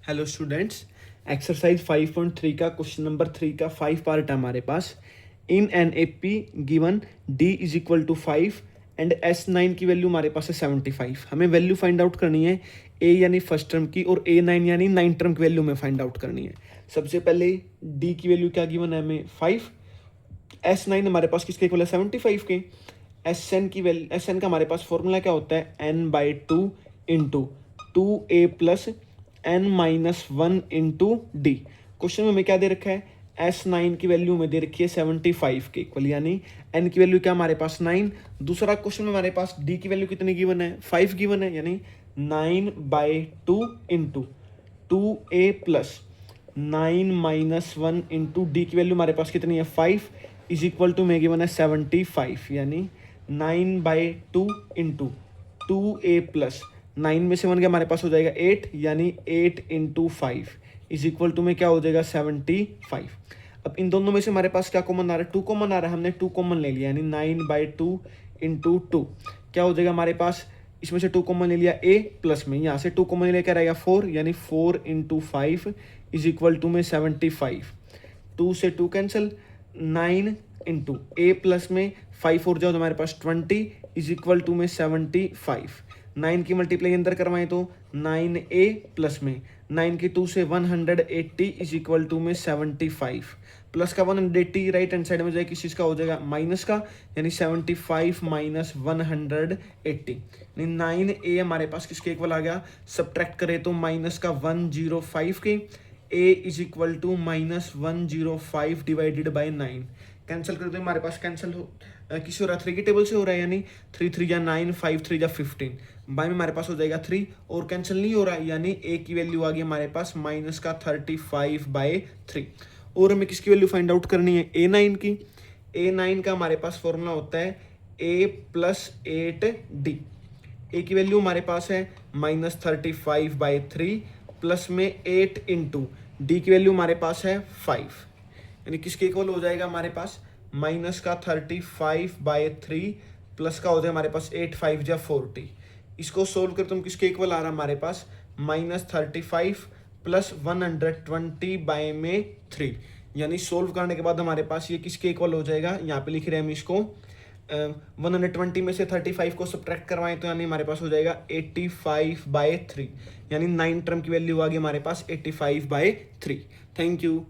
Hello students, exercise 5.3 का question number 3 का 5 part है हमारे पास। In an A P given D is equal to 5 and S9 की वैल्यू हमारे पास है 75। हमें वैल्यू फाइंड आउट करनी है ए यानी फर्स्ट टर्म की और A9 यानी 9 टर्म की वैल्यू में फाइंड आउट करनी है। सबसे पहले डी की वैल्यू क्या गिवन है हमें 5, S9 हमारे पास किसके इक्वल है 75 के। Sn की वैल्यू, Sn का हमारे पास फॉर्मूला क्या होता है n/2 into 2a plus n-1 into D. Question में हमें क्या दे रखा है, S9 की वैल्यू में दे रखी है 75 के इक्वल, यानी n की वैल्यू क्या हमारे पास 9। दूसरा क्वेश्चन में हमारे पास d की वैल्यू कितनी गिवन है 5 गिवन है, यानी 9/2 into 2a plus 9-1 into D की वैल्यू हमारे पास कितनी है 5 इज इक्वल टू में गिवन है 75, यानी 9/2 इंटू 2a प्लस 9 में से 1 के हमारे पास हो जाएगा 8, यानी 8 इंटू 5 इज इक्वल टू में क्या हो जाएगा 75। अब इन दोनों में से हमारे पास क्या कॉमन आ रहा है, 2 कॉमन आ रहा है, हमने 2 कॉमन ले लिया, यानी 9/2 इंटू 2 क्या हो जाएगा हमारे पास, इसमें से 2 कॉमन ले लिया a प्लस में, यहाँ से 2 कॉमन ले क्या रहेगा 4, यानी 4 इंटू 5 इज इक्वल टू में 75। 2 से 2 कैंसिल, 9 इंटू ए प्लस में 5 और जाओ तो हमारे पास 20 इज इक्वल टू में 75। 9 की मल्टीप्लाई अंदर करवाएं तो 9a प्लस में 9 की 2 से 180 इज इक्वल टू में 75। प्लस का 180 राइट हैंड साइड में जाए किस चीज़ का हो जाएगा माइनस का, यानी 75 माइनस 180, यानी 9a हमारे पास किसके इक्वल आ गया, सब्ट्रैक्ट करें तो माइनस का 105 के, a is equal to minus 105 divided by 9। Cancel कर दो, हमारे पास कैंसिल हो किसी हो रहा है 3 की टेबल से हो रहा है, यानी 3 3 या 9, 5 3 या 15, बाई में हमारे पास हो जाएगा 3 और कैंसिल नहीं हो रहा है, यानी a की वैल्यू आ गई हमारे पास माइनस का 35/3। और हमें किसकी वैल्यू फाइंड आउट करनी है A9 की। A9 का हमारे पास फॉर्मूला होता है a प्लस 8d। a की वैल्यू हमारे पास है माइनस 35/3 प्लस में 8 इंटू डी की वैल्यू हमारे पास है 5, यानी किसके इक्वल हो जाएगा हमारे पास माइनस का 35/3 प्लस का हो जाएगा हमारे पास 8 5 या 40। इसको सोल्व करते हम किसके इक्वल आ रहा है हमारे पास माइनस 35 प्लस 120/3, यानी सोल्व करने के बाद हमारे पास ये किसके इक्वल हो जाएगा, यहाँ पे लिख रहे हैं हम इसको 120 में से 35 को सब्ट्रैक्ट करवाएं तो यानी हमारे पास हो जाएगा 85/3, यानी 9 टर्म की वैल्यू आ गई हमारे पास 85/3। Thank you.